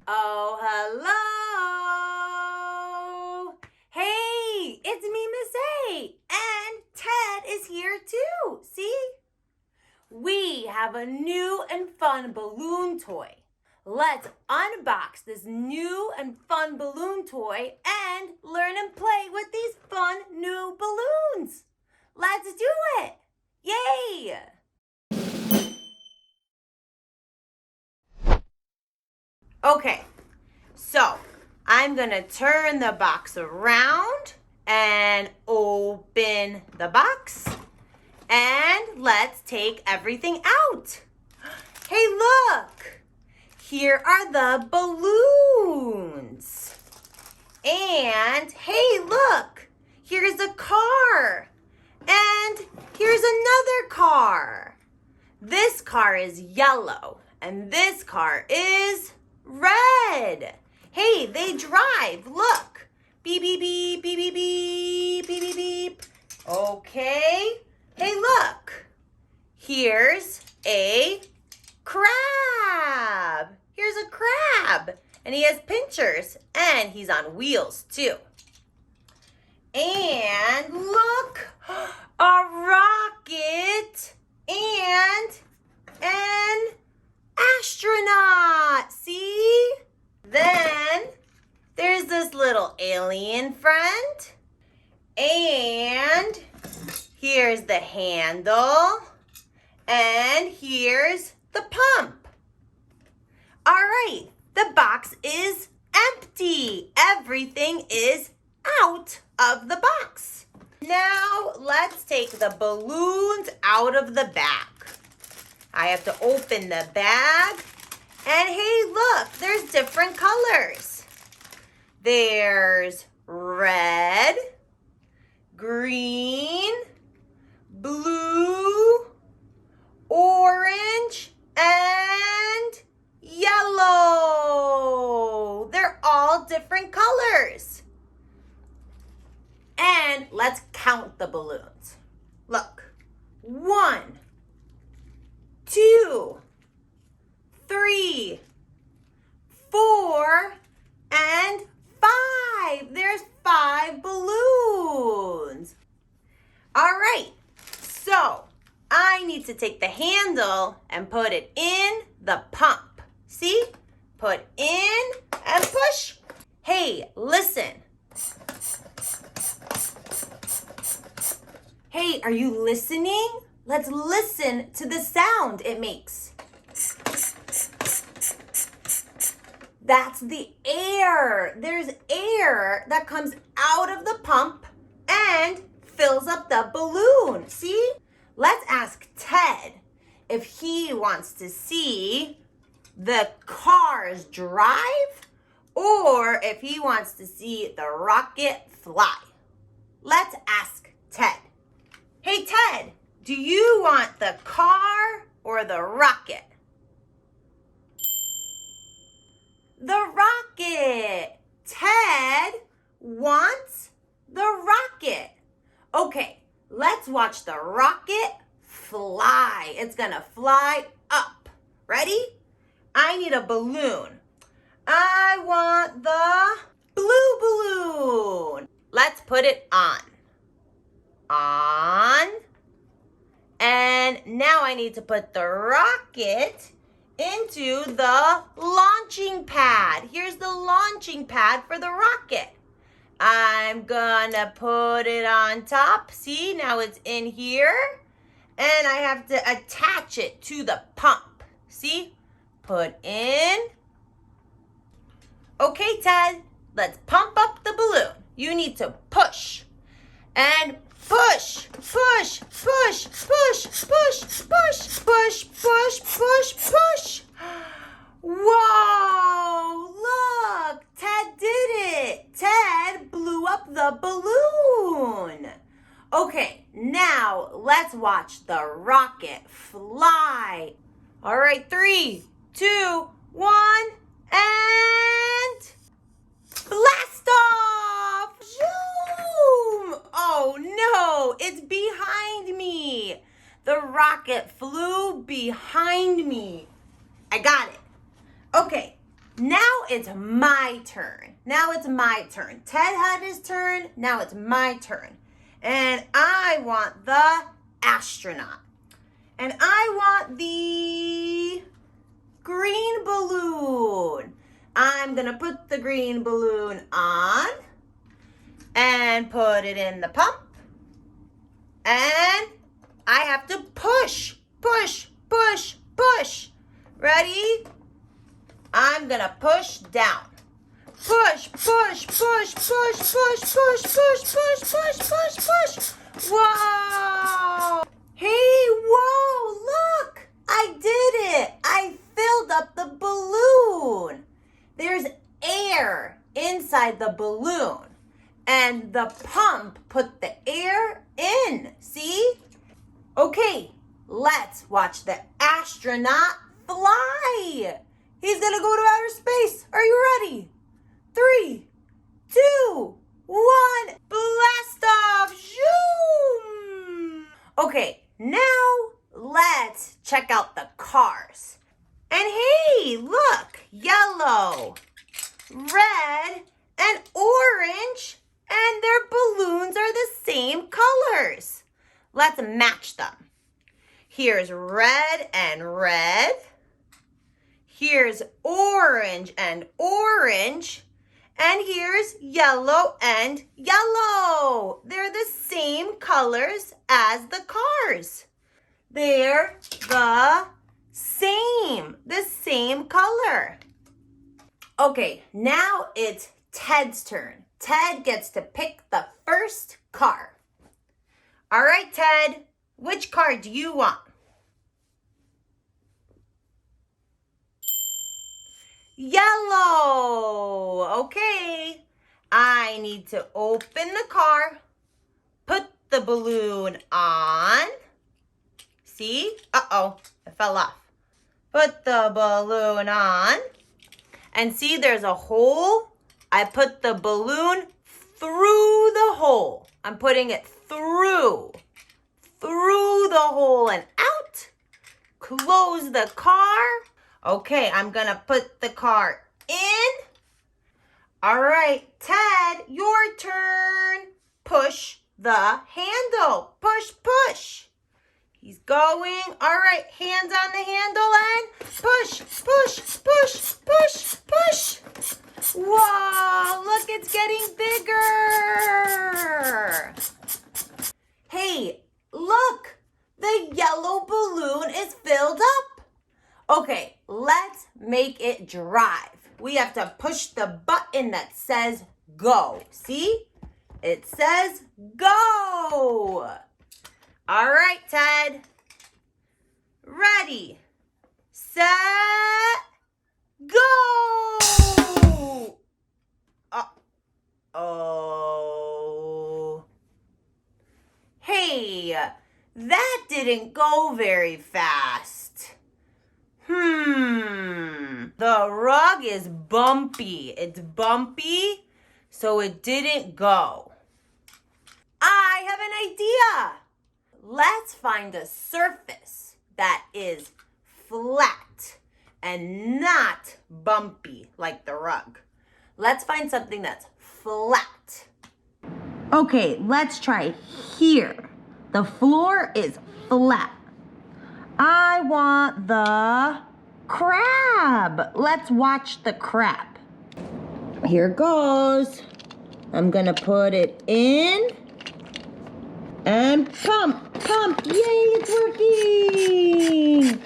Oh, hello. Hey, it's me, Miss A. And Ted is here too. See? We have a new and fun balloon toy. Let's unbox this new and fun balloon toy and learn and play with these fun new balloons. Let's do it. Yay! Okay, so I'm gonna turn the box around and open the box. And let's take everything out. Hey, look! Here are the balloons. And hey, look! Here's a car. And here's another car. This car is yellow, and this car is red. Hey, they drive. Look. Beep, beep, beep, beep, beep, beep, beep, beep, beep. Okay. Hey, look. Here's a crab. Here's a crab. And he has pinchers. And he's on wheels, too. And look. A rocket. And an astronaut. See? Then there's this little alien friend. And here's the handle. And here's the pump. All right, the box is empty. Everything is out of the box. Now let's take the balloons out of the bag. I have to open the bag. And hey, look, there's different colors. There's red, green, blue, orange, and yellow. They're all different colors. And let's count the balloons. Look, 1, 2, 3, 4, and 5. There's 5 balloons. All right, so I need to take the handle and put it in the pump. See? Put in and push. Hey, listen. Hey, are you listening? Let's listen to the sound it makes. That's the air. There's air that comes out of the pump and fills up the balloon. See? Let's ask Ted if he wants to see the cars drive or if he wants to see the rocket fly. Let's ask Ted. Hey, Ted, do you want the car or the rocket? The rocket. Ted wants the rocket. Okay, let's watch the rocket fly. It's gonna fly up. Ready? I need a balloon. I want the blue balloon. Let's put it on. On. And now I need to put the rocket into the launching pad. Here's the launching pad for the rocket. I'm gonna put it on top. See, now it's in here. And I have to attach it to the pump. See? Put in. Okay, Ted, let's pump up the balloon. You need to push. And push, push, push, push, push, push, push, push, push, push. Whoa, look, Ted did it. Ted blew up the balloon. Okay, now let's watch the rocket fly. All right, 3, 2, 1, and blast off! Zoom! Oh no, it's behind me. The rocket flew behind me. I got it. Okay, Now it's my turn. Ted had his turn. Now it's my turn. And I want the astronaut. And I want the green balloon. I'm going to put the green balloon on and put it in the pump. And I have to push. Ready? I'm going to push down. Push. Whoa! Hey, whoa, look! I did it! I filled up the balloon. There's air inside the balloon. And the pump put the air in. See? Okay, let's watch the astronaut fly. He's gonna go to outer space. Are you ready? 3, 2, 1, blast off! Zoom! Okay, now let's check out the cars. And hey, look, yellow, red, and orange, and their balloons are the same colors. Let's match them. Here's red and red. Here's orange and orange. And here's yellow and yellow. They're the same colors as the cars. They're the same color. Okay, now it's Ted's turn. Ted gets to pick the first car. All right, Ted, which car do you want? Yellow. Okay, I need to open the car, put the balloon on. See? Uh-oh, it fell off. Put the balloon on. And see, there's a hole. I put the balloon through the hole. I'm putting it through the hole and out. Close the car. Okay, I'm gonna put the car in. All right, Ted, your turn. Push the handle. Push. He's going. All right, hands on the handle and push. Whoa, look, it's getting bigger. Hey, look, the yellow balloon is filled up. Okay, let's make it drive. We have to push the button that says go. See? It says go. All right, Ted. Ready, set, go. Uh-oh. Hey, that didn't go very fast. The rug is bumpy. It's bumpy, so it didn't go. I have an idea. Let's find a surface that is flat and not bumpy like the rug. Let's find something that's flat. Okay, let's try here. The floor is flat. I want the crab. Let's watch the crab. Here goes. I'm gonna put it in and pump. Yay, it's working.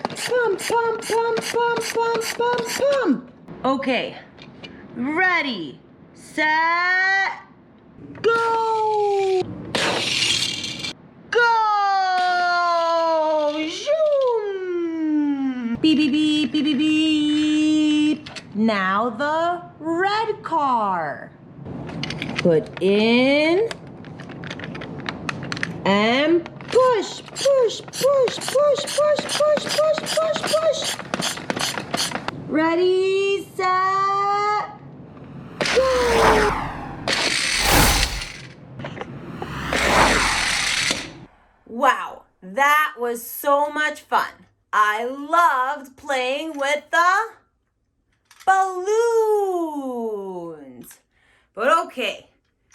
Pump. Okay, ready, set, go. Go! Zoom! Beep. Now the red car. Put in and push. Ready, set, go! Wow, that was so much fun. I loved playing with the balloons. But okay,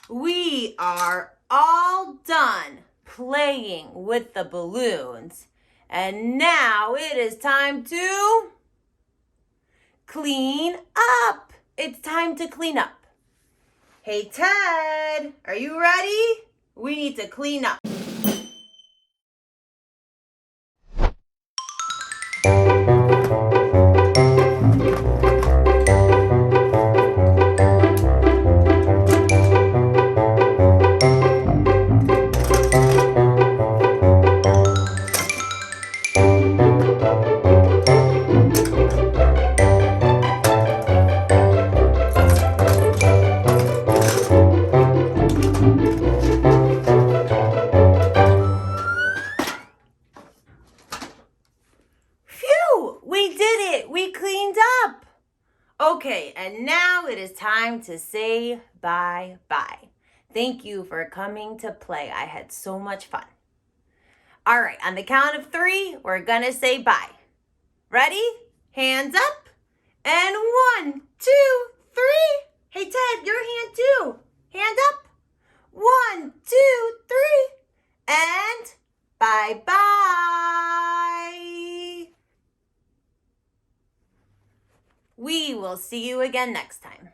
we are all done playing with the balloons. And now it is time to clean up. It's time to clean up. Hey, Ted, are you ready? We need to clean up. We did it! We cleaned up! Okay, and now it is time to say bye-bye. Thank you for coming to play. I had so much fun. All right, on the count of 3, we're gonna say bye. Ready? Hands up. And 1, 2, 3. Hey, Ted, your hand too. Hand up. 1, 2, 3. And bye-bye. We will see you again next time.